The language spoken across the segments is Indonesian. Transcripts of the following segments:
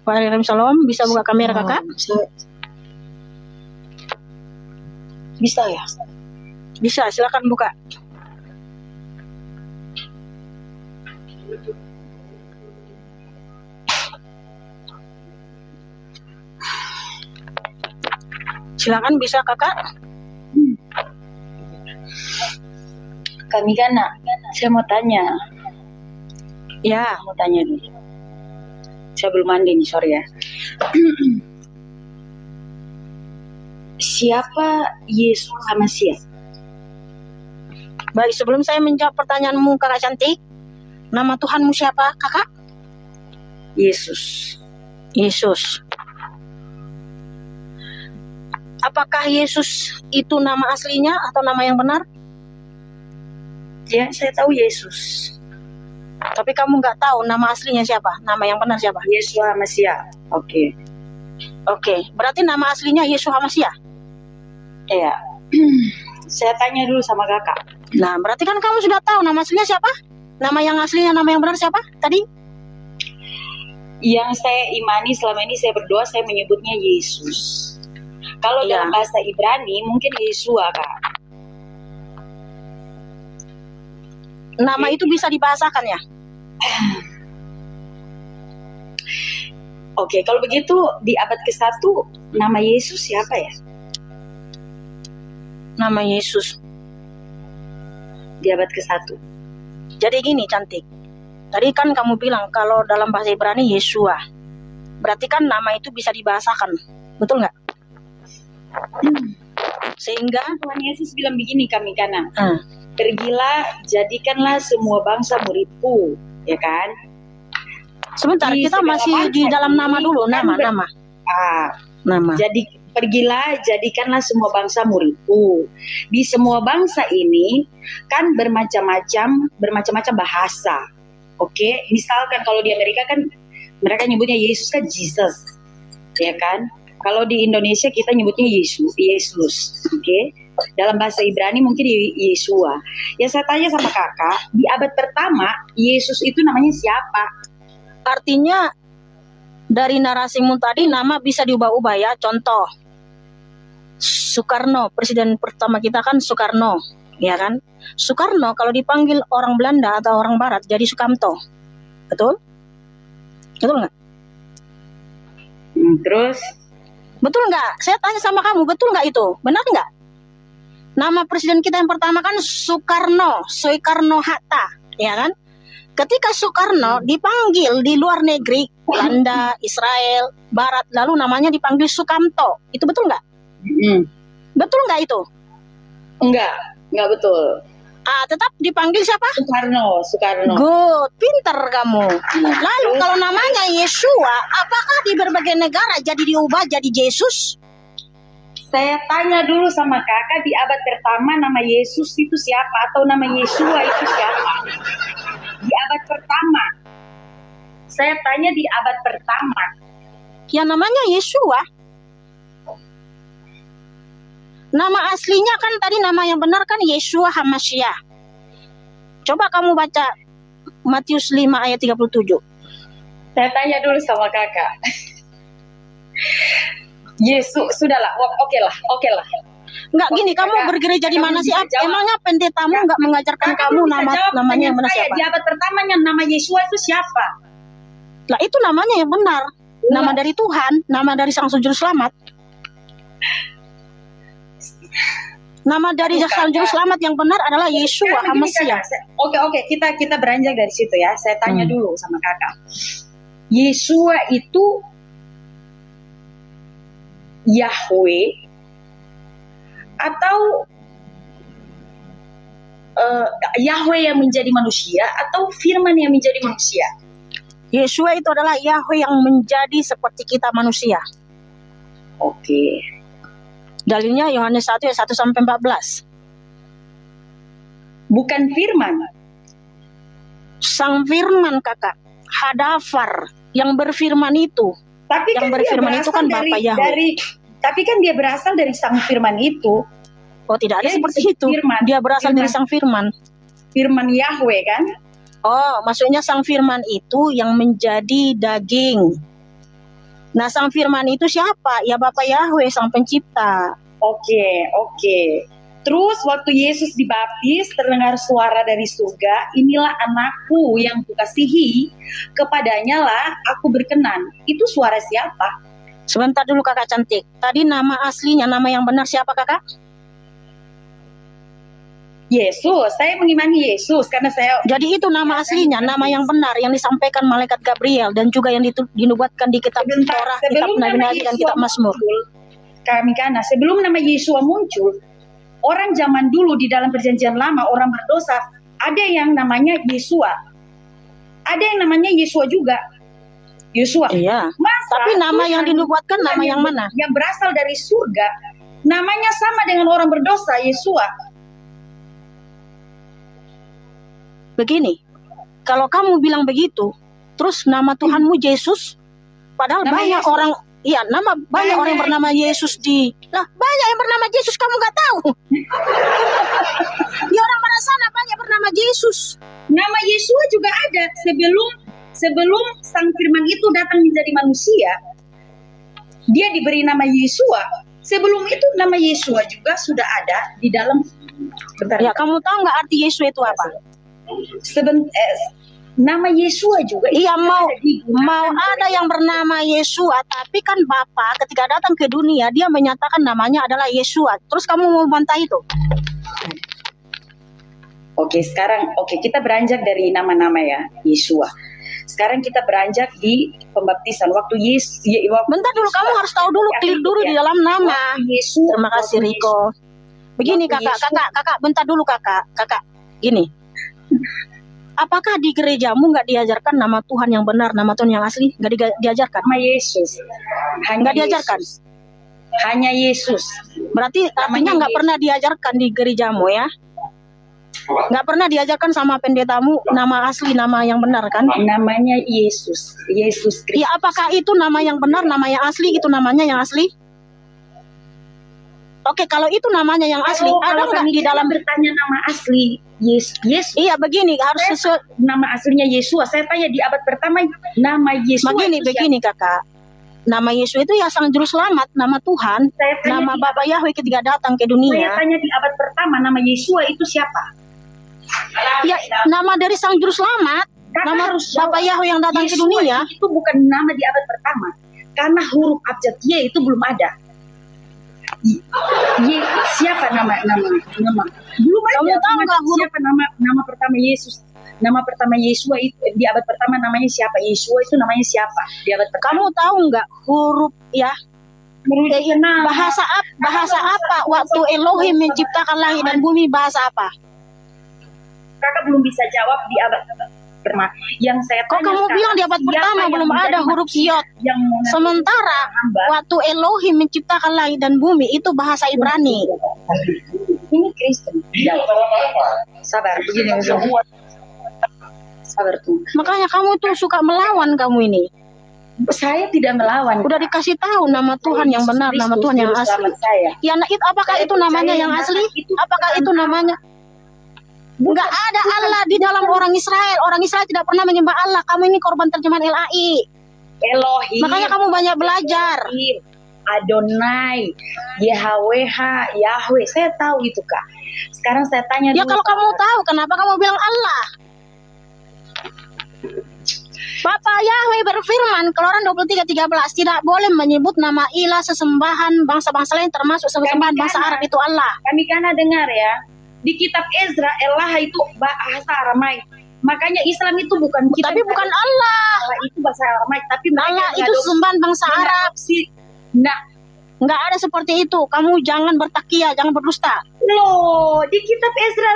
Waalaikumsalam. Bisa buka kamera kakak? Bisa ya? Bisa, silakan buka. Silakan, bisa kakak. Kami Gana, saya mau tanya. Ya, Mau tanya dulu. Saya belum mandi nih, sorry ya. Siapa Yesus Hamasiah? baik, sebelum saya menjawab pertanyaanmu kakak cantik, nama Tuhanmu siapa kakak? Yesus. Yesus. Apakah Yesus itu nama aslinya atau nama yang benar? Ya, saya tahu Yesus. Tapi kamu nggak tahu nama aslinya siapa? Nama yang benar siapa? Yesus Hamasiah. Oke. Oke, berarti nama aslinya Yesus Hamasiah? Iya. Saya tanya dulu sama kakak. Nah, berarti kan kamu sudah tahu nama aslinya siapa? Nama yang aslinya, nama yang benar siapa tadi? Yang saya imani selama ini saya berdoa, saya menyebutnya Yesus. Kalau dalam bahasa Ibrani mungkin Yeshua, Kak. Nama itu bisa dibahasakan ya? Oke, kalau begitu di abad ke-1 nama Yesus siapa ya? Nama Yesus Di abad ke-1. Jadi gini cantik, tadi kan kamu bilang kalau dalam bahasa Ibrani Yeshua, berarti kan nama itu bisa dibahasakan, betul nggak? Sehingga Tuhan Yesus bilang begini kami kanan. Pergilah, jadikanlah semua bangsa muridku, ya kan? Sebentar, kita masih di dalam nama dulu, nama. Jadi pergilah, jadikanlah semua bangsa muridku. Di semua bangsa ini kan bermacam-macam bahasa. Oke, misalkan kalau di Amerika kan mereka nyebutnya Yesus kan Jesus, ya kan? Kalau di Indonesia kita nyebutnya Yesus, oke? Dalam bahasa Ibrani mungkin Yeshua. Ya saya tanya sama kakak, di abad pertama Yesus itu namanya siapa? Artinya dari narasimu tadi nama bisa diubah-ubah ya. Contoh, Soekarno, presiden pertama kita kan Soekarno, ya kan? Soekarno kalau dipanggil orang Belanda atau orang Barat jadi Sukamto, betul? Betul nggak? Terus? Betul nggak? Saya tanya sama kamu, betul nggak itu? Benar nggak? Nama presiden kita yang pertama kan Soekarno-Hatta, ya kan? Ketika Soekarno dipanggil di luar negeri, Belanda, Israel, Barat, lalu namanya dipanggil Sukamto. Itu betul nggak? Betul nggak itu? Enggak betul. Tetap dipanggil siapa? Soekarno. Good, pinter kamu. Lalu kalau namanya Yeshua, apakah di berbagai negara jadi diubah jadi Yesus? Saya tanya dulu sama kakak, di abad pertama nama Yesus itu siapa? Atau nama Yeshua itu siapa? Di abad pertama. Saya tanya di abad pertama. Ya namanya Yeshua. Nama aslinya kan tadi nama yang benar kan Yeshua Hamasiah. Coba kamu baca Matius 5 ayat 37. Saya tanya dulu sama kakak. Yesus, sudahlah, oke lah. Enggak gini, kamu bergereja di mana sih? Emangnya pendetamu enggak mengajarkan kamu namanya yang benar siapa? Di abad pertamanya nama Yeshua itu siapa? Lah itu namanya yang benar. Nama dari Tuhan, nama dari Sang Juru Selamat. Nama dari Sang Juru Selamat yang benar adalah Yeshua Hamasiah. Oke, kita beranjak dari situ ya. Saya tanya dulu sama kakak. Yeshua itu Yahweh atau Yahweh yang menjadi manusia atau Firman yang menjadi manusia? Yeshua itu adalah Yahweh yang menjadi seperti kita manusia. Oke. Dalilnya Yohanes 1 ayat 1 sampai 14. Bukan Firman. Sang Firman kakak, Hadafar yang berfirman itu. Tapi yang kan berfirman itu kan Bapa Yahweh. Tapi kan dia berasal dari Sang Firman itu. Oh, tidak ada seperti itu. Dia berasal dari Sang Firman. Firman Yahweh kan? Oh, maksudnya Sang Firman itu yang menjadi daging. Nah, sang firman itu siapa? Ya Bapa Yahweh, sang pencipta. Oke. Terus waktu Yesus dibaptis, terdengar suara dari surga, inilah anakku yang kukasihi, kepadanya lah aku berkenan. Itu suara siapa? Sebentar dulu kakak cantik. Tadi nama aslinya, nama yang benar siapa kakak? Yesus. Saya mengimani Yesus karena saya. Jadi itu nama aslinya, nama yang benar yang disampaikan malaikat Gabriel dan juga yang dinubuatkan di kitab Torah, kitab Nabi-Nabi dan kitab Mazmur. Karena sebelum nama Yesua muncul, orang zaman dulu di dalam perjanjian lama, orang berdosa, ada yang namanya Yesua. Ada yang namanya Yesua juga. Yesua. Iya. Tapi nama yang dinubuatkan nama yang mana? Yang berasal dari surga. Namanya sama dengan orang berdosa, Yesua. Begini, kalau kamu bilang begitu, terus nama Tuhanmu Yesus, padahal nama banyak Yesus. Orang, iya, banyak orang yang bernama Yesus banyak yang bernama Yesus, kamu nggak tahu? Di orang mana sana banyak bernama Yesus. Nama Yesua juga ada sebelum Sang Firman itu datang menjadi manusia. Dia diberi nama Yesua. Sebelum itu nama Yesua juga sudah ada di dalam. Ya, kamu tahu nggak arti Yesus itu apa? Nama Yesua juga. Iya, mau ada yang bernama Yesua, tapi kan Bapa ketika datang ke dunia dia menyatakan namanya adalah Yesua. Terus kamu mau bantah itu? Oke, sekarang kita beranjak dari nama-nama ya, Yesua. Sekarang kita beranjak di pembaptisan waktu Yesus. Bentar dulu, kamu harus tahu dulu, clear dulu di dalam nama. Yesus. Terima kasih Riko. Begini kakak, bentar dulu kakak, gini. Apakah di gerejamu nggak diajarkan nama Tuhan yang benar, nama Tuhan yang asli? Nggak diajarkan? Nama Yesus. Nggak diajarkan? Hanya Yesus. Berarti artinya nggak pernah diajarkan di gerejamu ya? Nggak pernah diajarkan sama pendetamu nama asli, nama yang benar kan? Namanya Yesus. Yesus Kristus. Ya, apakah itu nama yang benar, nama yang asli, itu namanya yang asli? Oke, kalau itu namanya yang asli, ada nggak di dalam bertanya nama asli Yesus? Iya, begini harus sesuai nama aslinya Yesua. Saya tanya di abad pertama nama Yesus. Begini kakak, nama Yesus itu ya sang juru selamat, nama Tuhan, nama Bapa Yahweh ketika datang ke dunia. Saya tanya di abad pertama nama Yesua itu siapa? Ya, nama dari sang juru selamat, nama Bapa Yahweh yang datang ke dunia. Itu bukan nama di abad pertama, karena huruf abjad Y itu belum ada. Siapa nama belum ada. Kamu tahu nggak siapa nama pertama Yesus? Nama pertama Yesua itu di abad pertama namanya siapa? Yesua itu namanya siapa di abad pertama? Kamu tahu nggak huruf ya? Bahasa apa waktu Elohim menciptakan langit dan bumi, bahasa apa? Kakak belum bisa jawab di abad pertama. Yang saya tanya, kamu bilang di abad pertama belum ada huruf Yod. Sementara waktu Elohim menciptakan langit dan bumi itu bahasa Ibrani. Ini Kristen. Sabar, begini. Sabar tuh. Makanya kamu tuh suka melawan kamu ini. Saya tidak melawan. Udah dikasih tahu nama Tuhan yang benar, nama Tuhan yang asli. Ya, apakah itu namanya yang asli? Apakah itu namanya? Enggak ada Allah di dalam orang Israel. Orang Israel tidak pernah menyembah Allah. Kamu ini korban terjemahan LAI. Elohim. Makanya kamu banyak belajar. Adonai, YHWH, Yahweh. Saya tahu itu Kak. Sekarang saya tanya ya, kalau kamu tahu, kenapa kamu bilang Allah? Bapa Yahweh berfirman, Keluaran 23:13, tidak boleh menyebut nama ilah sesembahan bangsa-bangsa lain termasuk sesembahan bangsa Arab itu Allah. Kami karena dengar ya. Di kitab Ezra, Elah itu bahasa Aramaik. Makanya Islam itu bukan kita. Tapi bukan Allah. Allah itu bahasa Aramaik. Tapi Allah itu sembahan bangsa Arab. Nah, nggak ada seperti itu. Kamu jangan bertakia, jangan berdusta. Loh, di kitab Ezra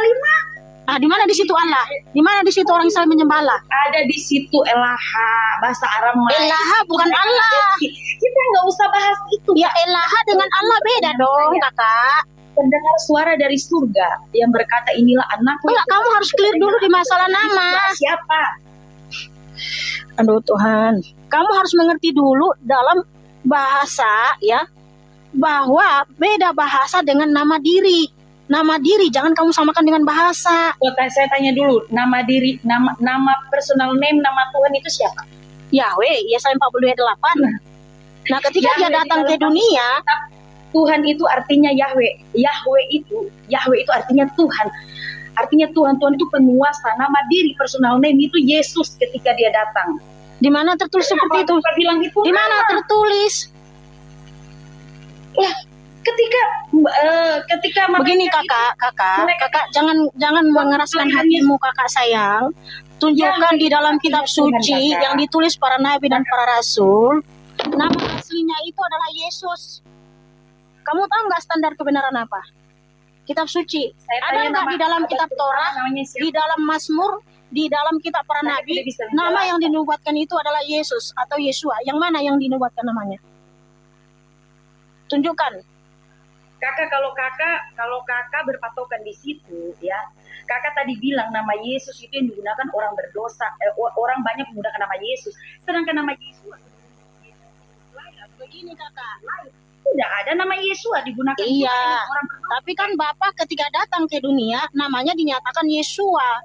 5. Di mana di situ Allah? Di mana di situ orang Israel menyembah Allah? Ada di situ Elaha, bahasa Aramaik. Elaha bukan Allah. Kita nggak usah bahas itu. Ya, Elaha dengan Allah beda dong, kakak. Mendengar suara dari surga yang berkata inilah anakku. Enggak, kamu harus clear dulu di masalah nama. Siapa? Aduh Tuhan, kamu harus mengerti dulu dalam bahasa ya, bahwa beda bahasa dengan nama diri. Nama diri jangan kamu samakan dengan bahasa. Saya tanya dulu, nama diri, nama personal name, nama Tuhan itu siapa? Yahweh, Yesaya 42:8. Nah, ketika dia Yahweh di datang ke dalam dunia, Tuhan itu artinya Yahweh. Yahweh itu artinya Tuhan. Artinya Tuhan itu penguasa. Nama diri personal name itu Yesus ketika dia datang. di mana tertulis seperti itu? Kenapa bilang itu? Di mana tertulis? Ya, ketika Begini mereka kakak, jangan mengeraskan hatimu kakak sayang. Tunjukkan di dalam kitab suci yang ditulis para nabi dan para rasul, nama aslinya itu adalah Yesus. Kamu tahu nggak standar kebenaran apa? Kitab suci. Ada nggak di dalam kitab Torah, di dalam Mazmur, di dalam kitab para nabi, nama yang dinubuatkan itu adalah Yesus atau Yesua? Yang mana yang dinubuatkan namanya? Tunjukkan. Kalau kakak berpatokan di situ, ya, kakak tadi bilang nama Yesus itu yang digunakan orang berdosa, orang banyak menggunakan nama Yesus, sedangkan nama Yesus Begini kakak, tidak ada nama Yesus digunakan. Iya, tapi kan Bapak ketika datang ke dunia, namanya dinyatakan Yesua,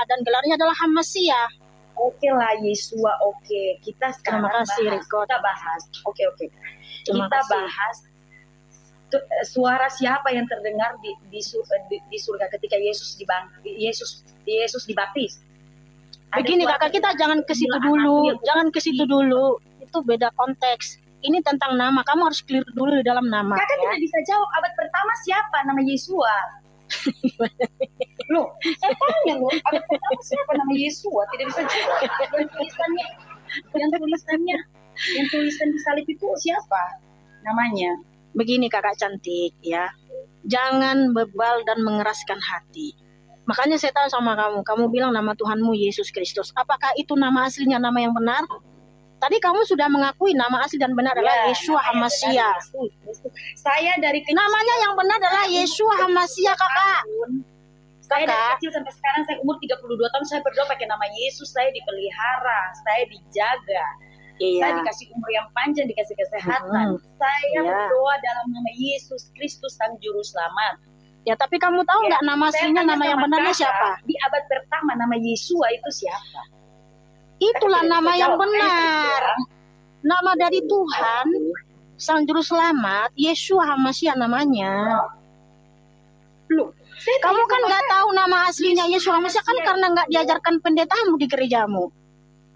dan gelarnya adalah Hamasia. Oke lah, Yesua, oke. Kita sekarang bahas. Oke. Kita bahas suara siapa yang terdengar di surga ketika Yesus dibaptis. Begini kakak, kita jangan ke situ dulu. Itu beda konteks. Ini tentang nama. Kamu harus clear dulu di dalam nama. Kakak tidak bisa jawab abad pertama siapa nama Yesua. Loh, saya tanya loh, abad pertama siapa nama Yesua? Tidak bisa jawab. Yang tulisan di salib itu siapa namanya? Begini kakak cantik ya, jangan bebal dan mengeraskan hati. Makanya saya tahu sama kamu bilang nama Tuhanmu Yesus Kristus. Apakah itu nama aslinya, nama yang benar? Tadi kamu sudah mengakui nama asli dan benar adalah Yeshua Hamasia. Saya dari kecil, namanya yang benar adalah Yeshua Hamasia kakak. Saya dari kecil sampai sekarang, saya umur 32 tahun, saya berdoa pakai nama Yesus. Saya dipelihara, saya dijaga. Iya. Saya dikasih umur yang panjang, dikasih kesehatan. Saya berdoa dalam nama Yesus Kristus Sang Juru Selamat. Ya, tapi kamu tahu nggak nama aslinya, nama yang benarnya siapa? Di abad pertama nama Yesua itu siapa? Itulah nama yang benar. Nama dari Tuhan Sang Juru Selamat, Yeshua Hamasia namanya. Loh, kamu kan nggak tahu nama aslinya Yeshua Hamasia kan karena nggak diajarkan pendetamu di gerejamu.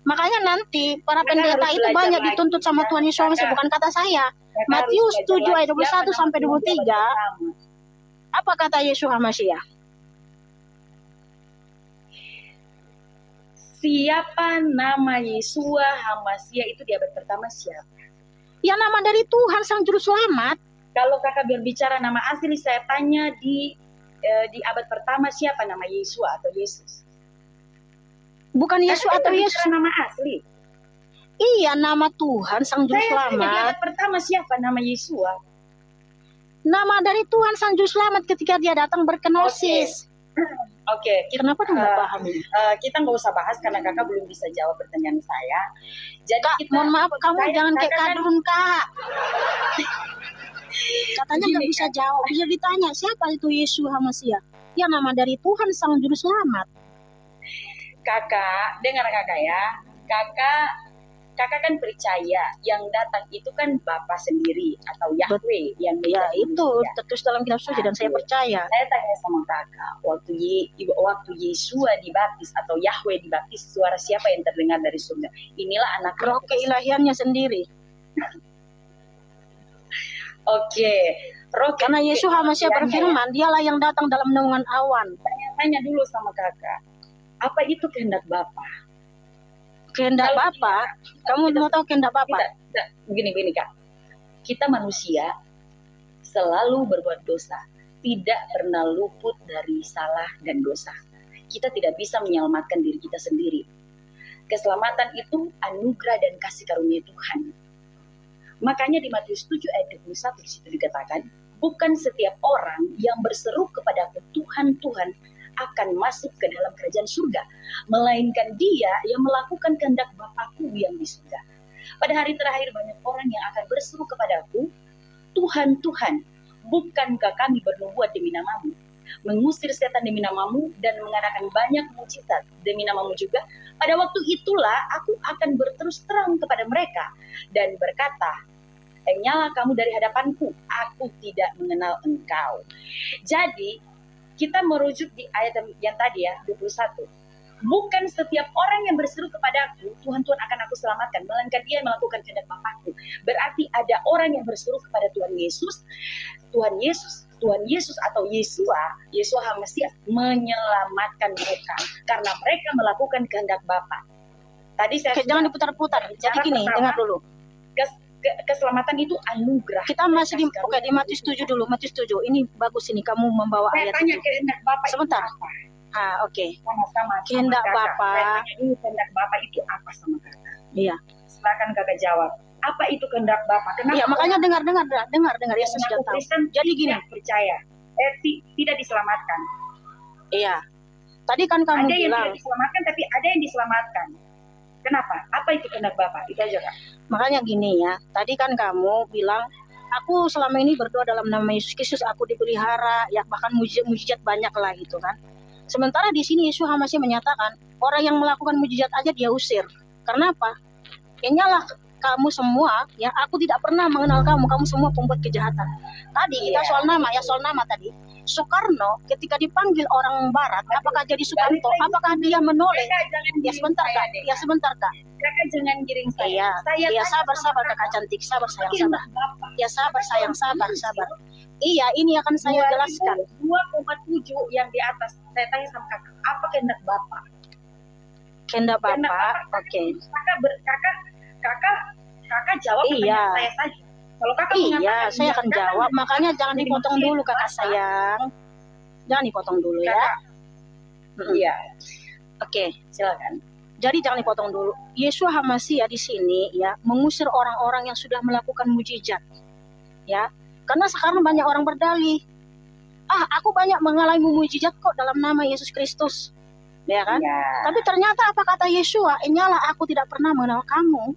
Makanya nanti para pendeta itu banyak dituntut sama Tuhan Yesus Hamasia, bukan kata saya. Matius 7 ayat 21 sampai 23. Apa kata Yeshua Hamasia? Siapa nama Yeshua Hamasia itu di abad pertama siapa? Ya nama dari Tuhan Sang Juru Selamat. Kalau kakak berbicara nama asli, saya tanya di abad pertama siapa nama Yeshua atau Yesus? Bukan Yesus atau Yesus. Nama asli. Iya, nama Tuhan Sang Juru Selamat. Di abad pertama siapa nama Yeshua? Nama dari Tuhan Sang Juru Selamat ketika dia datang berkenosis. Oke, kenapa tuh nggak paham? Kita nggak usah bahas karena kakak belum bisa jawab pertanyaan saya. Jadi Kak, mohon maaf, kamu jangan kayak kadrun kak. Katanya nggak bisa jawab, bisa ditanya siapa itu Yeshua Hamasia? Ya nama dari Tuhan Sang Juru Selamat. Kakak, dengar kakak ya. Kakak kan percaya yang datang itu kan Bapa sendiri atau Yahweh yang ya itu tertulis dalam kitab suci dan saya percaya. Saya tanya sama kakak, waktu Yesua dibaptis atau Yahweh dibaptis, suara siapa yang terdengar dari surga? Inilah anak roh keilahiannya sendiri. Oke. Karena Yesus Hamasia berfirman, dialah yang datang dalam naungan awan. Tanya dulu sama kakak, apa itu kehendak Bapa? Kehendak Bapa? Kamu mau tahu kehendak Bapa? Begini kak, kita manusia selalu berbuat dosa, tidak pernah luput dari salah dan dosa. Kita tidak bisa menyelamatkan diri kita sendiri. Keselamatan itu anugerah dan kasih karunia Tuhan. Makanya di Matius 7 ayat 21 di situ dikatakan, bukan setiap orang yang berseru kepada Tuhan, Tuhan akan masuk ke dalam kerajaan surga, melainkan dia yang melakukan kehendak Bapakku yang di surga. Pada hari terakhir banyak orang yang akan berseru kepadaku, Tuhan, Tuhan, bukankah kami bernubuat demi namamu, mengusir setan demi namamu, dan mengadakan banyak mukjizat demi namamu juga? Pada waktu itulah aku akan berterus terang kepada mereka dan berkata, Enyala kamu dari hadapanku, aku tidak mengenal engkau. Jadi kita merujuk di ayat yang tadi ya, 21. Bukan setiap orang yang berseru kepadaku, Tuhan, Tuhan akan aku selamatkan, melainkan dia yang melakukan kehendak Bapakku. Berarti ada orang yang berseru kepada Tuhan Yesus, Tuhan Yesus atau Yeshua HaMasias menyelamatkan mereka karena mereka melakukan kehendak Bapa. Tadi saya Jangan diputar-putar. Jadi gini, dengar dulu. Keselamatan itu anugerah. Kita masih di Matius 7 dulu. Matius 7. Ini bagus ini kamu membawa saya ayat tanya itu. kehendak Bapa Sebentar. itu apa? Oke. Sama-sama. Kehendak Bapa. Saya tanya dulu kehendak Bapa itu apa sama kakak. Iya. Silakan kakak jawab. Apa itu kehendak Bapa? Kenapa? Iya, makanya dengar ya, saya sudah tahu. Jadi gini, percaya, tidak diselamatkan. Iya. Tadi kan kamu ada yang bilang, tidak diselamatkan, tapi ada yang diselamatkan. Kenapa? Apa itu kehendak Bapa? Itu aja, Kak. Makanya gini ya, tadi kan kamu bilang, aku selama ini berdoa dalam nama Yesus Kristus, aku dipelihara, ya bahkan mujizat banyak lah gitu kan. Sementara di sini Yesus masih menyatakan, orang yang melakukan mujizat aja dia usir. Karena apa? Inyalah kamu semua, ya aku tidak pernah mengenal kamu, kamu semua pembuat kejahatan. Tadi kita soal nama tadi. Soekarno ketika dipanggil orang Barat, apakah jadi Sukamto? Apakah dia menoleh? Ya sebentar Kak, Kakak jangan giring saya. Iya, sabar Kakak cantik, sabar. Ya sabar sayang, sabar. Iya, ini akan saya jelaskan. 2,7 yang di atas. Saya tanya sama kakak, apa kehendak Bapak? Kehendak Bapak, oke. Kakak jawab pertanyaan saya saja. Kalau kakak iya, saya akan jawab. Makanya jangan dipotong dulu kakak sayang. Jangan dipotong dulu ya. Iya. Oke, silakan. Jadi jangan dipotong dulu. Yeshua HaMasias di sini ya mengusir orang-orang yang sudah melakukan mujizat. Ya. Karena sekarang banyak orang berdalih, aku banyak mengalami mujizat kok dalam nama Yesus Kristus. Ya kan? Ya. Tapi ternyata apa kata Yeshua? Inyalah aku tidak pernah mengenal kamu.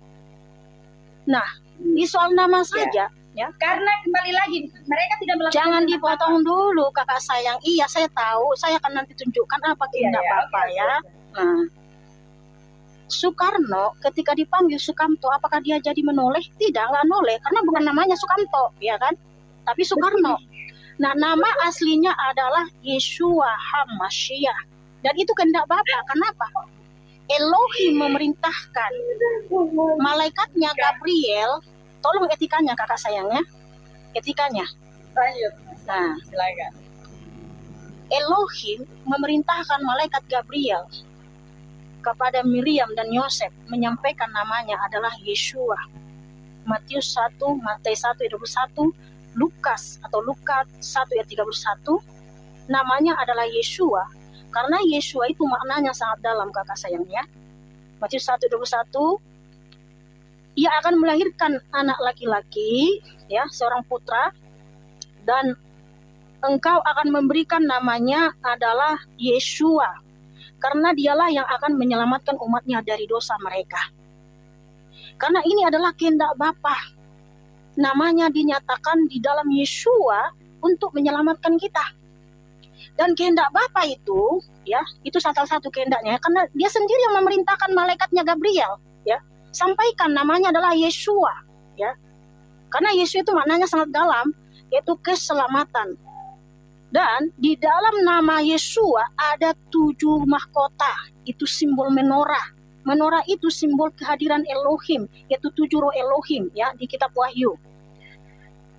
Nah, di soal nama saja, ya. Karena kembali lagi mereka tidak melakukan. Jangan dipotong dulu, kakak sayang. Iya, saya tahu. Saya akan nanti tunjukkan apa kehendak Bapak ya. Nah, Soekarno ketika dipanggil Sukamto, apakah dia jadi menoleh? Tidak, nggak noleh, karena bukan namanya Sukamto, ya kan? Tapi Soekarno. Nah, nama aslinya adalah Yeshua HaMasias. Dan itu kehendak Bapak. Kenapa? Elohim memerintahkan malaikatnya Gabriel, tolong etikanya kakak sayangnya, etikanya. Lanjut. Nah, silakan. Elohim memerintahkan malaikat Gabriel kepada Miriam dan Yosef menyampaikan namanya adalah Yeshua. Matius 1, Matius 1 ayat 21, Lukas 1 ayat 31, namanya adalah Yeshua. Karena Yeshua itu maknanya sangat dalam kakak sayangnya. Matius 1:21, ia akan melahirkan anak laki-laki, ya, seorang putra, dan engkau akan memberikan namanya adalah Yeshua. Karena dialah yang akan menyelamatkan umatnya dari dosa mereka. Karena ini adalah kehendak Bapa. Namanya dinyatakan di dalam Yeshua untuk menyelamatkan kita. Dan kehendak Bapa itu, ya, itu salah satu kehendaknya, karena dia sendiri yang memerintahkan malaikatnya Gabriel, ya, sampaikan namanya adalah Yeshua, ya, karena Yeshua itu maknanya sangat dalam, yaitu keselamatan. Dan di dalam nama Yeshua ada 7 mahkota, itu simbol menorah. Menorah itu simbol kehadiran Elohim, yaitu 7 roh Elohim, ya, di kitab Wahyu.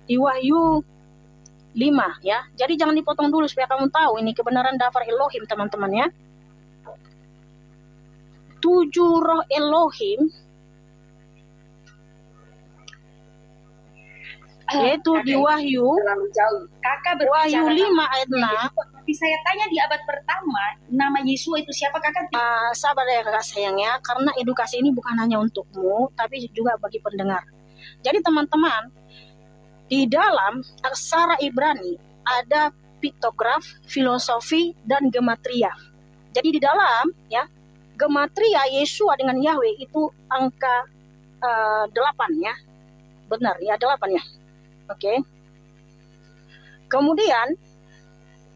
Di Wahyu 5 ya. Jadi jangan dipotong dulu supaya kamu tahu ini kebenaran daftar Elohim teman-teman ya. 7 roh Elohim yaitu di Wahyu terlalu jauh. Kakak Wahyu 5 ayat 6. Tapi saya tanya di abad pertama, nama Yeshua itu siapa kakak? Sabar ya kakak sayangnya, karena edukasi ini bukan hanya untukmu, tapi juga bagi pendengar. Jadi teman-teman, di dalam aksara Ibrani ada piktograf, filosofi, dan gematria. Jadi di dalam ya gematria Yeshua dengan Yahweh itu angka 8 ya. Benar ya, 8 ya. Oke. Kemudian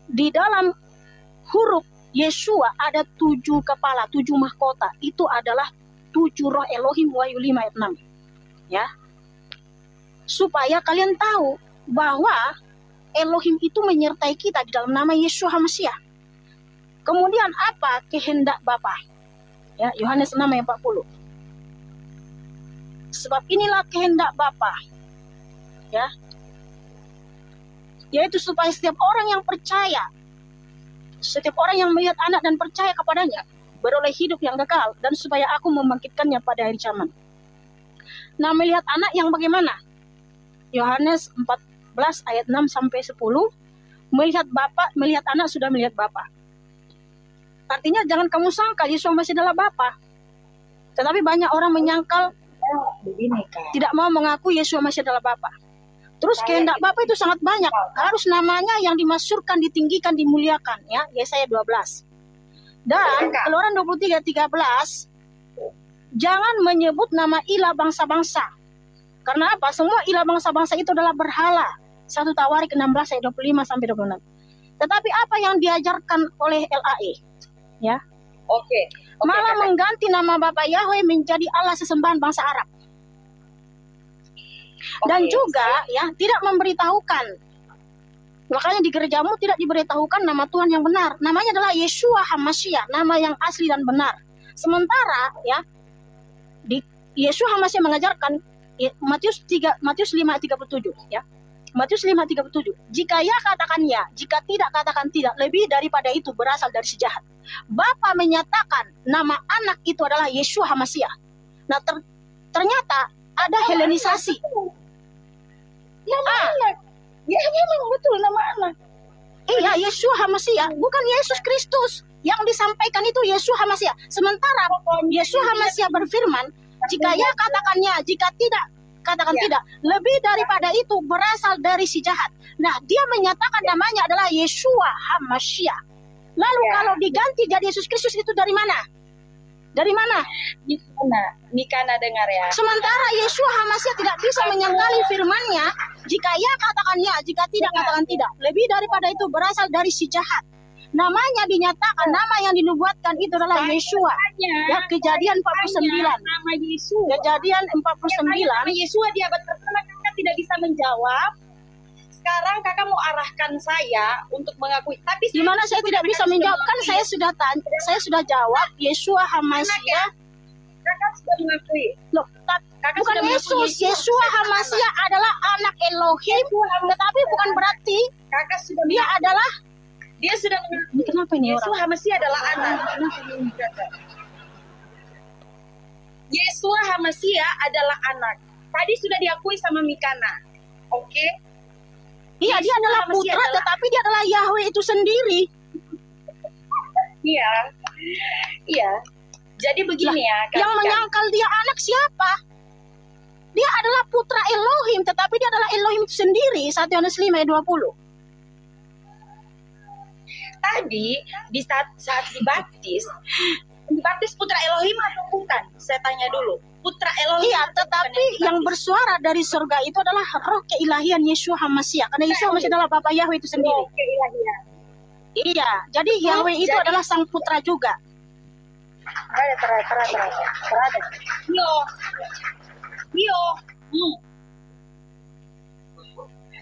di dalam huruf Yeshua ada 7 kepala, 7 mahkota. Itu adalah 7 roh Elohim, Wahyu 5 ayat 6. Ya. supaya kalian tahu bahwa Elohim itu menyertai kita di dalam nama Yeshua HaMashiach. Kemudian apa kehendak Bapa? Ya, Yohanes 6 ayat 40. Sebab inilah kehendak Bapa, ya, yaitu supaya setiap orang yang percaya, setiap orang yang melihat anak dan percaya kepadanya beroleh hidup yang kekal, dan supaya aku membangkitkannya pada hari zaman. Nah, melihat anak yang bagaimana? Yohanes 14 ayat 6 sampai 10. Melihat Bapa, melihat anak sudah melihat Bapa. Artinya jangan kamu sangka Yesus masih adalah Bapa. Tetapi banyak orang menyangkal, begini Kak. tidak mau mengaku Yesus masih adalah Bapa. Terus kehendak Bapa itu sangat banyak. Harus namanya yang dimasyhurkan, ditinggikan, dimuliakan, ya. Yesaya 12. Dan Keluaran 23:13, jangan menyebut nama ilah bangsa-bangsa. Karena apa? Semua ilah bangsa-bangsa itu adalah berhala. 1 Tawarik 16 ayat 25 sampai 26. Tetapi apa yang diajarkan oleh LAE, ya? Oke. Malah mengganti nama Bapa Yahweh menjadi Allah sesembahan bangsa Arab. Dan juga ya tidak memberitahukan. Makanya di gerejamu tidak diberitahukan nama Tuhan yang benar. Namanya adalah Yeshua HaMashiach, nama yang asli dan benar. Sementara ya di Yeshua HaMashiach mengajarkan Matius 5:37, ya. Matius 5:37. Jika ya katakan ya, jika tidak katakan tidak. Lebih daripada itu berasal dari si jahat. Bapa menyatakan nama anak itu adalah Yeshua HaMashiach. Nah, ternyata ada helenisasi. Nama anak. Ya memang betul nama anak. Iya, Yeshua HaMashiach, bukan Yesus Kristus. Yang disampaikan itu Yeshua HaMashiach. Sementara Yeshua HaMashiach berfirman, jika ya katakan ya, jika tidak katakan tidak. Lebih daripada itu berasal dari si jahat. Nah, dia menyatakan namanya adalah Yeshua HaMashiach. Lalu kalau diganti jadi Yesus Kristus itu dari mana? Dari mana? Mikana dengar ya. Sementara Yeshua HaMashiach tidak bisa menyangkali firman-Nya, jika ya katakan ya, jika tidak katakan tidak. Lebih daripada itu berasal dari si jahat. Namanya dinyatakan, nama yang dinubuatkan itu adalah Yeshua. Ya, Kejadian 49. Nama Yesus. Kejadian 49. Nama Yeshua di abad pertama kakak tidak bisa menjawab. Sekarang kakak mau arahkan saya untuk mengakui. Tapi di mana saya tidak bisa menjawab, kan saya sudah tanya, saya sudah jawab Yeshua HaMashiach. Kakak sudah mengakui. Loh, bukan Yesus. Yeshua HaMashiach adalah anak Elohim, tetapi bukan berarti kakak sudah dia adalah dia sudah ini kenapa ini Yeshua orang? HaMashiach adalah anak. Yeshua HaMashiach adalah anak. Tadi sudah diakui sama Mikana. Oke? Iya, dia adalah putra, tetapi dia adalah Yahweh itu sendiri. Iya. Iya. Jadi begini ya. Yang menyangkal dia anak siapa? Dia adalah putra Elohim, tetapi dia adalah Elohim itu sendiri. 1 Yohanes 5 ayat 20. Tadi di saat dibaptis putra Elohim atau bukan? Saya tanya dulu. Putra Elohim. Iya, tetapi yang bersuara dari surga itu adalah roh keilahian Yeshua HaMashiach. Karena Yeshua HaMashiach adalah Bapa Yahweh itu sendiri. Roh keilahian. Iya, jadi Yahweh itu adalah sang putra juga. Terada. Yo.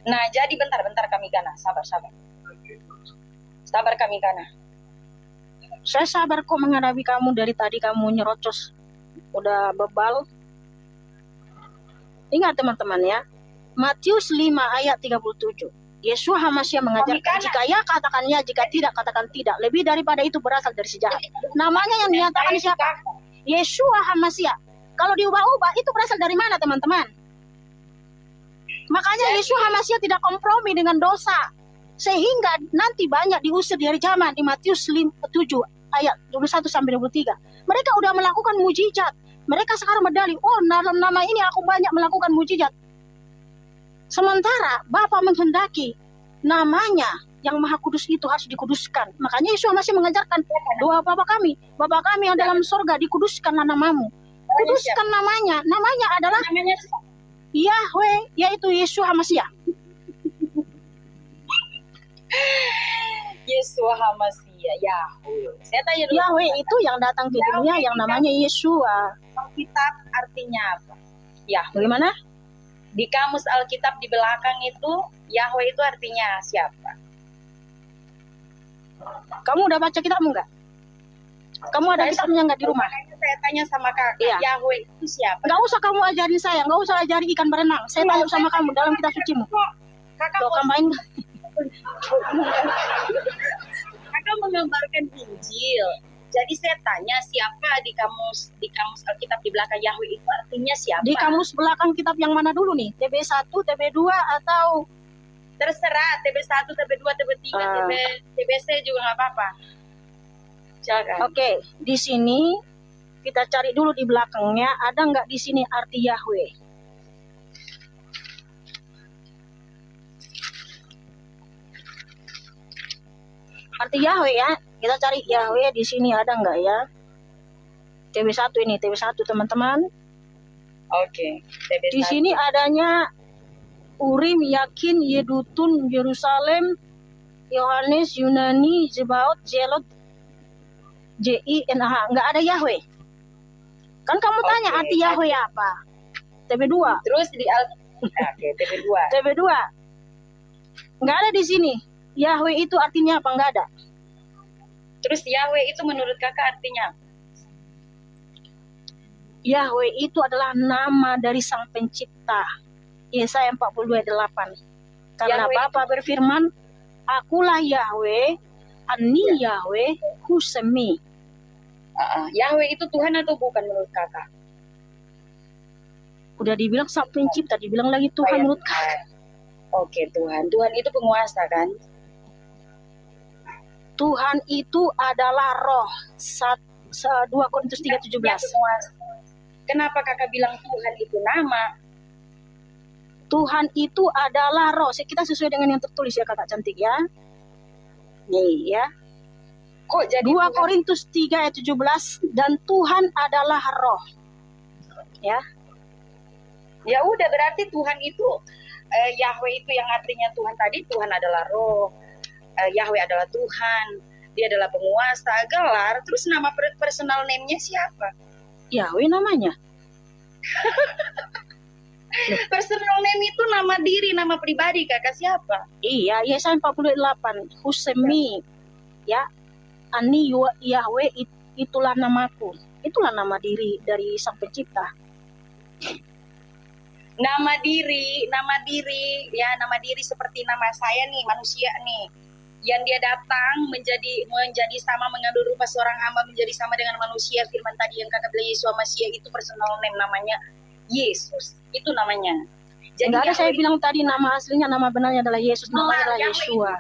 Nah, jadi bentar kami Kana. Sabar. Sabar kami Kana. Saya sabar kok menghadapi kamu dari tadi kamu nyerocos. Udah bebal. Ingat teman-teman ya. Matius 5 ayat 37. Yeshua HaMashiach mengajarkan, jika ya katakan ya, jika tidak katakan tidak. Lebih daripada itu berasal dari si jahat. Namanya yang dinyatakan siapa? Yeshua HaMashiach. Kalau diubah-ubah itu berasal dari mana teman-teman? Makanya Yeshua HaMashiach tidak kompromi dengan dosa. Sehingga nanti banyak diusir dari zaman di Matius 7 ayat 21 sampai 23. Mereka udah melakukan mujizat. Mereka sekarang berdalih, oh dalam nama ini aku banyak melakukan mujizat. Sementara Bapa menghendaki namanya yang Maha Kudus itu harus dikuduskan. Makanya Yesus masih mengajarkan doa Bapa kami yang dalam surga, dikuduskanlah namamu. Kuduskan namanya. Namanya adalah Yahweh, yaitu Yeshua HaMashiach. Yeshua HaMashiach, Yahweh. Saya tanya dulu. Yahweh itu yang datang ke dunia yang namanya Yeshua. Kitab artinya apa? Ya. Bagaimana? Di kamus Alkitab di belakang itu Yahweh itu artinya siapa? Kamu udah baca kitabmu nggak? Kamu ada kitabnya nggak di rumah? Makanya saya tanya sama kakak, Iya. Yahweh itu siapa? Nggak usah kamu ajarin saya, nggak usah ajari ikan berenang. Saya tanya sama kamu dalam kitab sucimu. Kakak Loh, kamu main kakak menggambarkan Injil. Jadi saya tanya siapa di kamus Alkitab di belakang Yahweh itu artinya siapa? di kamus belakang kitab yang mana dulu nih? TB1, TB2 atau Terserah, TB1, TB2, TB3, TBC juga nggak apa-apa. Silakan. Oke, di sini kita cari dulu di belakangnya ada nggak di sini arti Yahweh? Arti Yahweh ya, kita cari Yahweh di sini ada nggak ya? TB1 ini, TB1 teman-teman. Oke, TB1. Di sini adanya Urim, Yakin, Yedutun, Yerusalem, Yohanes, Yunani, Zebaot, Zelot, JINH. Nggak ada Yahweh. Kan kamu tanya arti Yahweh apa? TB2. Terus di Oke, TB2. TB2. Nggak ada di sini. Yahweh itu artinya apa? Nggak ada. Terus Yahweh itu menurut kakak artinya? Yahweh itu adalah nama dari Sang Pencipta. Yesaya 42:8. Karena Yahweh Bapa berfirman, Akulah Yahweh, Ani Yahweh, Husemi. Yahweh itu Tuhan atau bukan menurut kakak? Udah dibilang Sang Pencipta, dibilang lagi Tuhan menurut kakak. Oke, Tuhan. Tuhan itu penguasa kan? Tuhan itu adalah roh. 2 Korintus 3:17. Kenapa kakak bilang Tuhan itu nama? Tuhan itu adalah roh. Kita sesuai dengan yang tertulis ya kakak cantik ya. Nih ya. Kok jadi 2 Korintus 3:17 dan Tuhan adalah roh. Ya. Ya udah berarti Tuhan itu Yahweh itu yang artinya Tuhan tadi, Tuhan adalah roh. Yahweh adalah Tuhan. Dia adalah penguasa, gelar. Terus nama personal name-nya siapa? Yahweh namanya. Personal name itu nama diri, nama pribadi kakak siapa? Iya, Yesaya 48. Husemi. Ya. Ani Yahweh itulah namaku. Itulah nama diri dari Sang Pencipta. Nama diri ya, nama diri seperti nama saya nih, manusia nih. Yang dia datang menjadi sama, mengambil rupa seorang hamba, menjadi sama dengan manusia. Firman tadi yang kakak bilang Yesus Masiah itu personal name namanya Yesus. Itu namanya. Jadi enggak ada saya bilang tadi nama aslinya, nama benarnya adalah Yesus, namanya adalah Yeshua.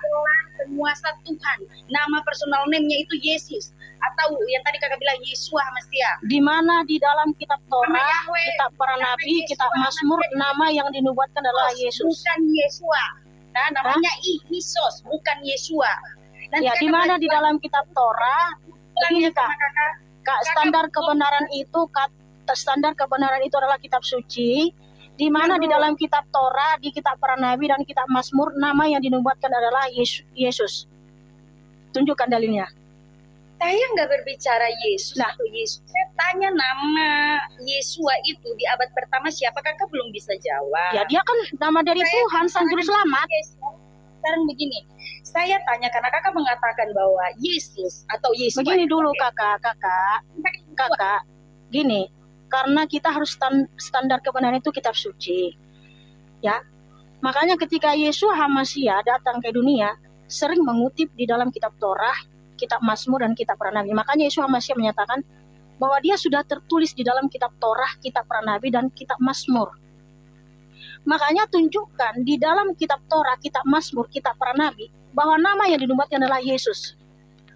Penguasa Tuhan. Nama personal name-nya itu Yesus. Atau yang tadi kakak bilang Yesus Masiah. Di mana di dalam kitab Torah, kitab para nabi, kitab Mazmur, nama yang dinubuatkan adalah Yesus. Bukan Yeshua. Nah, namanya Yesus, bukan Yeshua. Ya, di mana di dalam kitab Torah, begini Kak, standar kebenaran itu adalah kitab suci. Di mana di dalam kitab Torah, di kitab para nabi dan kitab Mazmur, nama yang dinubuatkan adalah Yesus. Tunjukkan dalilnya. Saya nggak berbicara Yesus atau Yesus. Saya tanya nama Yeshua itu di abad pertama siapa, kakak belum bisa jawab. Ya, dia kan nama dari Tuhan, Sang Juru Selamat. Sekarang begini, saya tanya karena kakak mengatakan bahwa Yesus atau Yesus. Begini dulu kakak, gini. Karena kita harus standar kebenaran itu kitab suci. Ya. Makanya ketika Yesus HaMasyiah datang ke dunia, sering mengutip di dalam kitab Torah, kitab Mazmur dan kitab para nabi. Makanya Yesus HaMasyiah menyatakan bahwa dia sudah tertulis di dalam kitab Torah, kitab para nabi dan kitab Mazmur. Makanya tunjukkan di dalam kitab Torah, kitab Mazmur, kitab para nabi bahwa nama yang dinubuatkan adalah Yesus.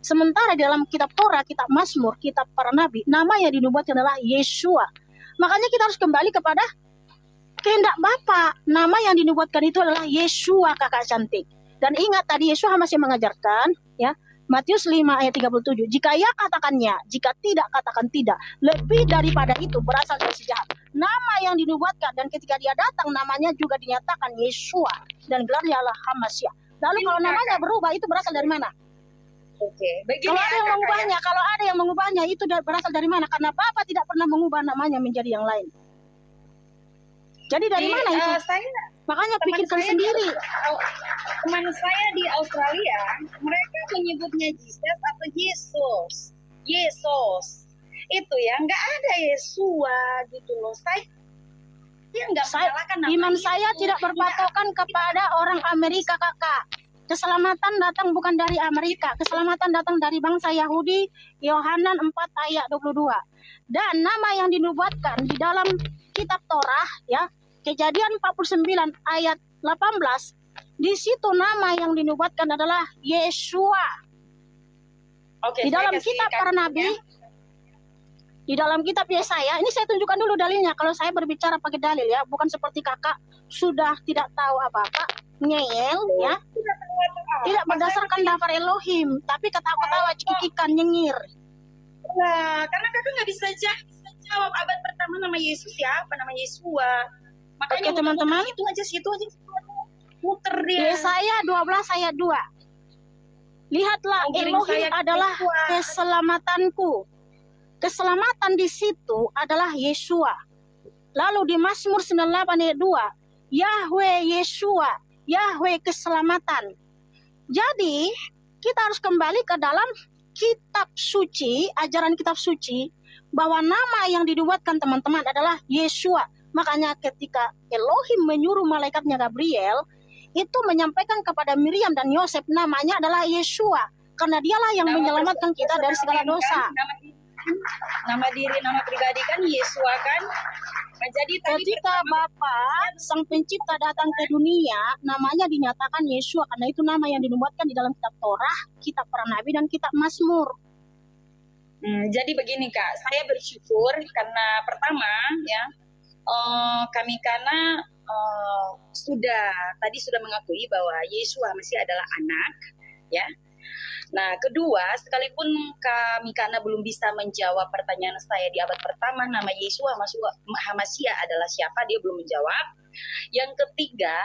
Sementara di dalam kitab Torah, kitab Mazmur, kitab para nabi, nama yang dinubuatkan adalah Yeshua. Makanya kita harus kembali kepada kehendak Bapa. Nama yang dinubuatkan itu adalah Yeshua, kakak cantik. Dan ingat tadi Yesus masih mengajarkan, ya, Matius 5:37. Jika ya katakan ya, jika tidak katakan tidak. Lebih daripada itu berasal dari si jahat. Nama yang dinubuatkan dan ketika dia datang namanya juga dinyatakan Yeshua dan gelarnya adalah HaMasyiah. Lalu kalau namanya berubah itu berasal dari mana? Kalau ada yang mengubahnya, itu berasal dari mana? Karena Bapa tidak pernah mengubah namanya menjadi yang lain. Jadi dari mana itu? Makanya pikirkan sendiri. Teman saya di Australia, mereka menyebutnya Jesus atau Yesus. Yesus. Itu ya, nggak ada Yesua gitu loh. Saya nggak menyalahkan nama iman itu. saya tidak berpatokan kepada orang Amerika, Kakak. Keselamatan datang bukan dari Amerika, keselamatan datang dari bangsa Yahudi. Yohanan 4 ayat 22. Dan nama yang dinubuatkan di dalam kitab Torah ya, Kejadian 49 ayat 18, di situ nama yang dinubuatkan adalah Yeshua. Oke, Di dalam kitab para nabi, di dalam kitab Yesaya, ini saya tunjukkan dulu dalilnya. Kalau saya berbicara pakai dalil ya, bukan seperti kakak sudah tidak tahu apa-apa, ngeyel ya. Tidak berdasarkan daftar Elohim, tapi ketawa-ketawa, cekikikan, nyengir. Nah, karena kakak nggak bisa jawab abad pertama nama Yesus siapa, nama Yesua. Makanya teman-teman, situ aja muter dia. Yesaya 12 ayat 2. Lihatlah, Elohim adalah keselamatanku. Keselamatan di situ adalah Yeshua. Lalu di Mazmur 98 ayat 2, Yahweh Yeshua, Yahweh keselamatan. Jadi kita harus kembali ke dalam kitab suci, ajaran kitab suci, bahwa nama yang dinubuatkan teman-teman adalah Yeshua. Makanya ketika Elohim menyuruh malaikatnya Gabriel itu menyampaikan kepada Miriam dan Yosef, namanya adalah Yeshua, karena dialah yang menyelamatkan kita dari segala dosa. Nama pribadi kan Yeshua kan. Nah, jadi ketika Bapa Sang Pencipta datang ke dunia, namanya dinyatakan Yeshua, karena itu nama yang dinubuatkan di dalam kitab Torah, kitab para nabi, dan kitab Mazmur. Jadi begini Kak, saya bersyukur karena pertama ya, kami karena sudah mengakui bahwa Yeshua masih adalah anak ya. Nah, kedua, sekalipun kami karena belum bisa menjawab pertanyaan saya di abad pertama, nama Yeshua Hamasia adalah siapa, dia belum menjawab. Yang ketiga,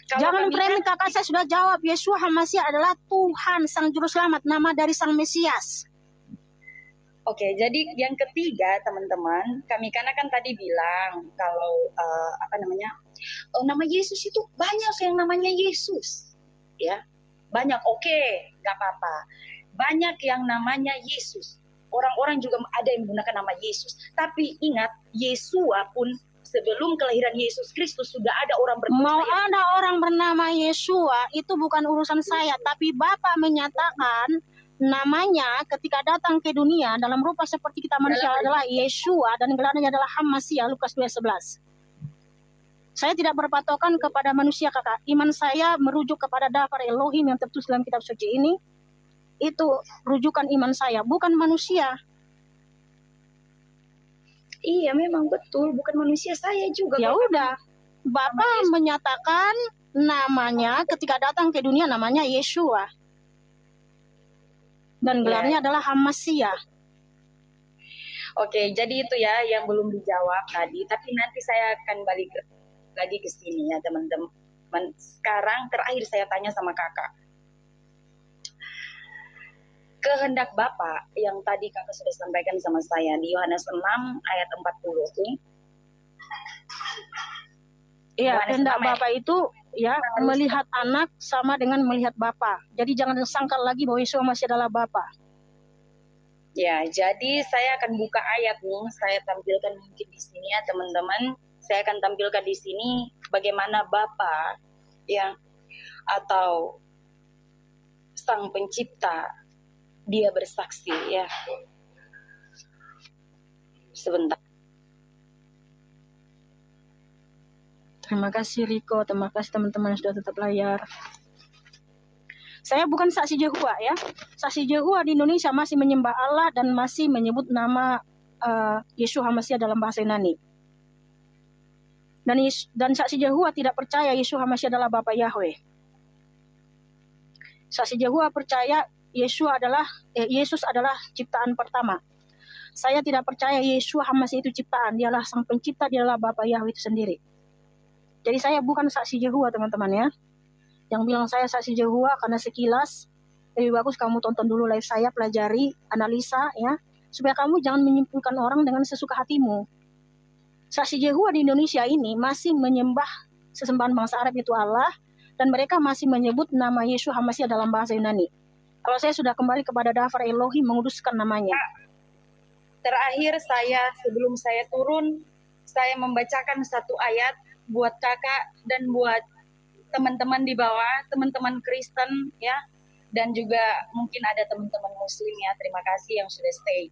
jangan framing kakak, saya sudah jawab. Yeshua Hamasia adalah Tuhan Sang Juru Selamat, nama dari Sang Mesias. Oke, jadi yang ketiga teman-teman, kami karena kan tadi bilang kalau nama Yesus itu banyak yang namanya Yesus, ya banyak. Oke, nggak apa-apa. Banyak yang namanya Yesus. Orang-orang juga ada yang menggunakan nama Yesus. Tapi ingat, Yeshua pun sebelum kelahiran Yesus Kristus sudah ada orang bernama. Mau ada orang bernama Yeshua itu bukan urusan saya, tapi Bapa menyatakan namanya ketika datang ke dunia dalam rupa seperti kita manusia adalah Yeshua, dan gelarnya adalah Hamasia, Lukas 2:11. Saya tidak berpatokan kepada manusia kakak. Iman saya merujuk kepada daftar Elohim yang tertulis dalam kitab suci ini. Itu rujukan iman saya, bukan manusia. Iya memang betul, bukan manusia saya juga. Ya udah, Bapa menyatakan namanya ketika datang ke dunia namanya Yeshua. Dan gelarnya adalah Hamasia. Oke, jadi itu ya yang belum dijawab tadi. Tapi nanti saya akan balik lagi ke sini ya teman-teman. Sekarang terakhir saya tanya sama kakak. Kehendak Bapak yang tadi kakak sudah sampaikan sama saya di Yohanes 6 ayat 40. Iya, kehendak Bapak itu ya melihat anak sama dengan melihat Bapa. Jadi jangan sangkal lagi bahwa Yesus masih adalah Bapa. Ya, jadi saya akan buka ayat nih, saya tampilkan mungkin di sini ya teman-teman. Saya akan tampilkan di sini bagaimana Bapa ya atau Sang Pencipta dia bersaksi ya. Sebentar. Terima kasih Riko, terima kasih teman-teman yang sudah tetap layar. Saya bukan saksi Yehova ya. Saksi Yehova di Indonesia masih menyembah Allah dan masih menyebut nama Yeshua Hamasia dalam bahasa Yunani. Dan saksi Yehova tidak percaya Yeshua Hamasia adalah Bapa Yahweh. Saksi Yehova percaya Yesus adalah ciptaan pertama. Saya tidak percaya Yeshua Hamasia itu ciptaan. Dialah Sang Pencipta, dialah Bapa Yahweh itu sendiri. Jadi saya bukan saksi Yehova teman-teman ya. Yang bilang saya saksi Yehova karena sekilas, lebih bagus kamu tonton dulu live saya, pelajari, analisa ya, supaya kamu jangan menyimpulkan orang dengan sesuka hatimu. Saksi Yehova di Indonesia ini masih menyembah sesembahan bangsa Arab itu Allah, dan mereka masih menyebut nama Yeshua HaMashiach dalam bahasa Yunani. Kalau saya sudah kembali kepada daftar Elohim menguduskan namanya. Terakhir sebelum saya turun, saya membacakan satu ayat buat kakak dan buat teman-teman di bawah, teman-teman Kristen ya, dan juga mungkin ada teman-teman Muslim ya. Terima kasih yang sudah stay.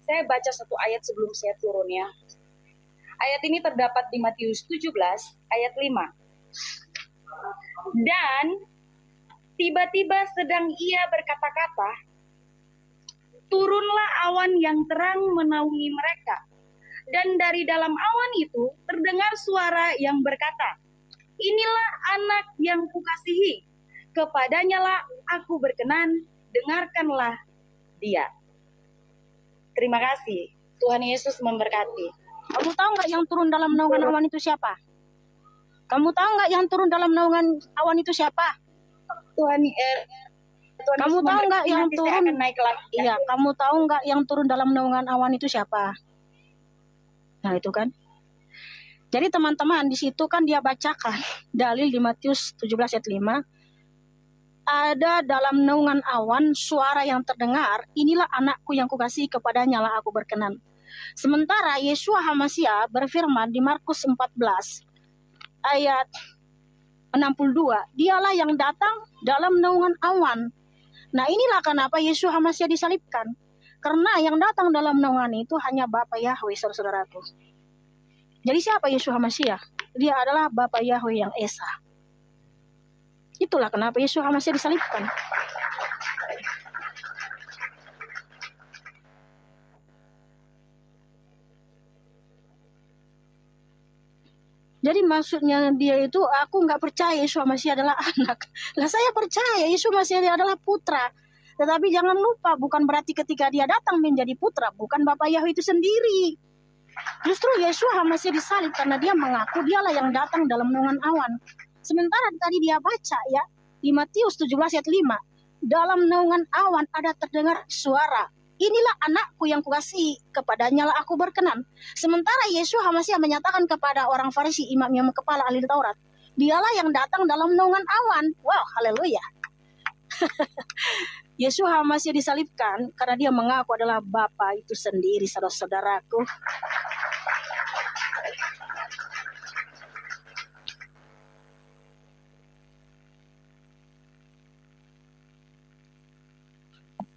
Saya baca satu ayat sebelum saya turun ya. Ayat ini terdapat di Matius 17 ayat 5. Dan tiba-tiba sedang ia berkata-kata, turunlah awan yang terang menaungi mereka. Dan dari dalam awan itu terdengar suara yang berkata, inilah anak yang kukasihi, kepadanya lah aku berkenan, dengarkanlah dia. Terima kasih. Tuhan Yesus memberkati. Kamu tahu nggak yang turun dalam naungan awan itu siapa? Kamu tahu nggak yang turun dalam naungan awan itu siapa? Tuhan Kamu tahu nggak yang turun? Naik lagi. Iya, kamu tahu nggak yang turun dalam naungan awan itu siapa? Nah itu kan. Jadi teman-teman di situ kan dia bacakan dalil di Matius 17 ayat 5. Ada dalam naungan awan suara yang terdengar, inilah anakku yang kukasihi, kepadanya lah aku berkenan. Sementara Yeshua HaMashiach berfirman di Markus 14 ayat 62, dialah yang datang dalam naungan awan. Nah inilah kenapa Yeshua HaMashiach disalibkan. Karena yang datang dalam naungan itu hanya Bapa Yahweh, saudaraku. Jadi siapa Yeshua HaMashiach? Dia adalah Bapa Yahweh yang Esa. Itulah kenapa Yeshua HaMashiach disalibkan. Jadi maksudnya dia itu, aku nggak percaya Yeshua HaMashiach adalah anak. Lah saya percaya Yeshua HaMashiach adalah putra. Tetapi jangan lupa, bukan berarti ketika dia datang menjadi putra, bukan Bapa Yahweh itu sendiri. Justru Yeshua HaMashiach disalib karena dia mengaku dialah yang datang dalam naungan awan. Sementara tadi dia baca ya, di Matius 17 ayat 5, dalam naungan awan ada terdengar suara, inilah anakku yang kukasihi, kepadanya lah aku berkenan. Sementara Yeshua HaMashiach menyatakan kepada orang Farisi, imam kepala ahli Taurat, dialah yang datang dalam naungan awan. Wow, haleluya. Yeshua HaMashiach disalibkan karena dia mengaku adalah Bapa itu sendiri, saudara-saudaraku.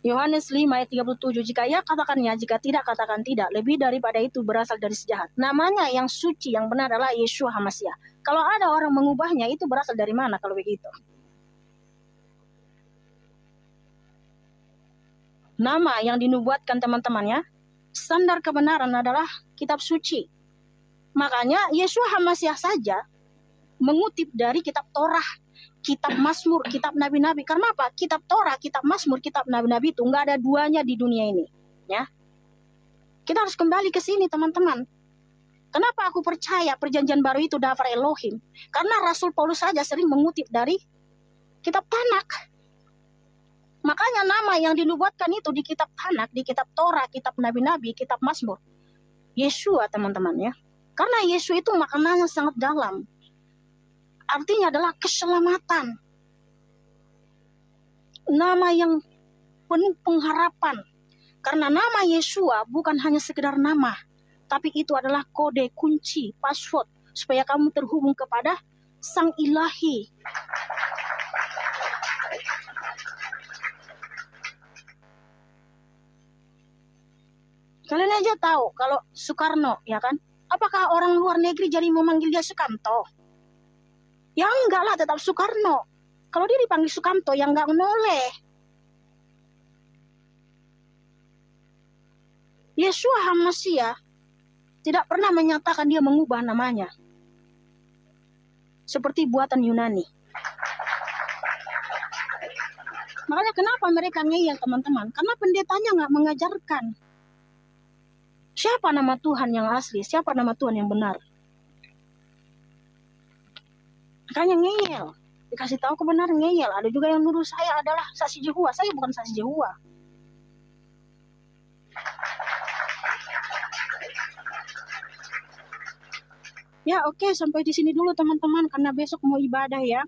Yohanes 5 ayat 37, jika ia katakan ya, jika tidak katakan tidak, lebih daripada itu berasal dari si jahat. Namanya yang suci, yang benar adalah Yeshua HaMashiach. Kalau ada orang mengubahnya, itu berasal dari mana kalau begitu? Nama yang dinubuatkan teman-temannya, standar kebenaran adalah kitab suci. Makanya Yeshua HaMashiach saja mengutip dari kitab Torah, kitab Mazmur, kitab Nabi-Nabi. Karena apa? Kitab Torah, kitab Mazmur, kitab Nabi-Nabi itu nggak ada duanya di dunia ini. Ya, kita harus kembali ke sini teman-teman. Kenapa aku percaya perjanjian baru itu daftar Elohim? Karena Rasul Paulus saja sering mengutip dari kitab Tanak. Makanya nama yang dinubuatkan itu di kitab Tanak, di kitab Torah, kitab Nabi-Nabi, kitab Mazmur, Yeshua teman-teman ya. Karena Yeshua itu maknanya sangat dalam. Artinya adalah keselamatan. Nama yang penuh pengharapan. Karena nama Yeshua bukan hanya sekedar nama, tapi itu adalah kode kunci, password, supaya kamu terhubung kepada Sang Ilahi. Kalian aja tahu kalau Soekarno, ya kan? Apakah orang luar negeri jadi memanggil dia Sukamto? Ya enggak lah, tetap Soekarno. Kalau dia dipanggil Sukamto, ya enggak menoleh. Yeshua HaMashiach tidak pernah menyatakan dia mengubah namanya. Seperti buatan Yunani. Makanya kenapa mereka ngeyel teman-teman? Karena pendetanya nggak mengajarkan. Siapa nama Tuhan yang asli? Siapa nama Tuhan yang benar? Makanya ngeyel. Dikasih tahu kebenaran ngeyel. Ada juga yang nuduh saya adalah saksi Yehova. Saya bukan saksi Yehova. Ya, oke, sampai di sini dulu teman-teman karena besok mau ibadah ya.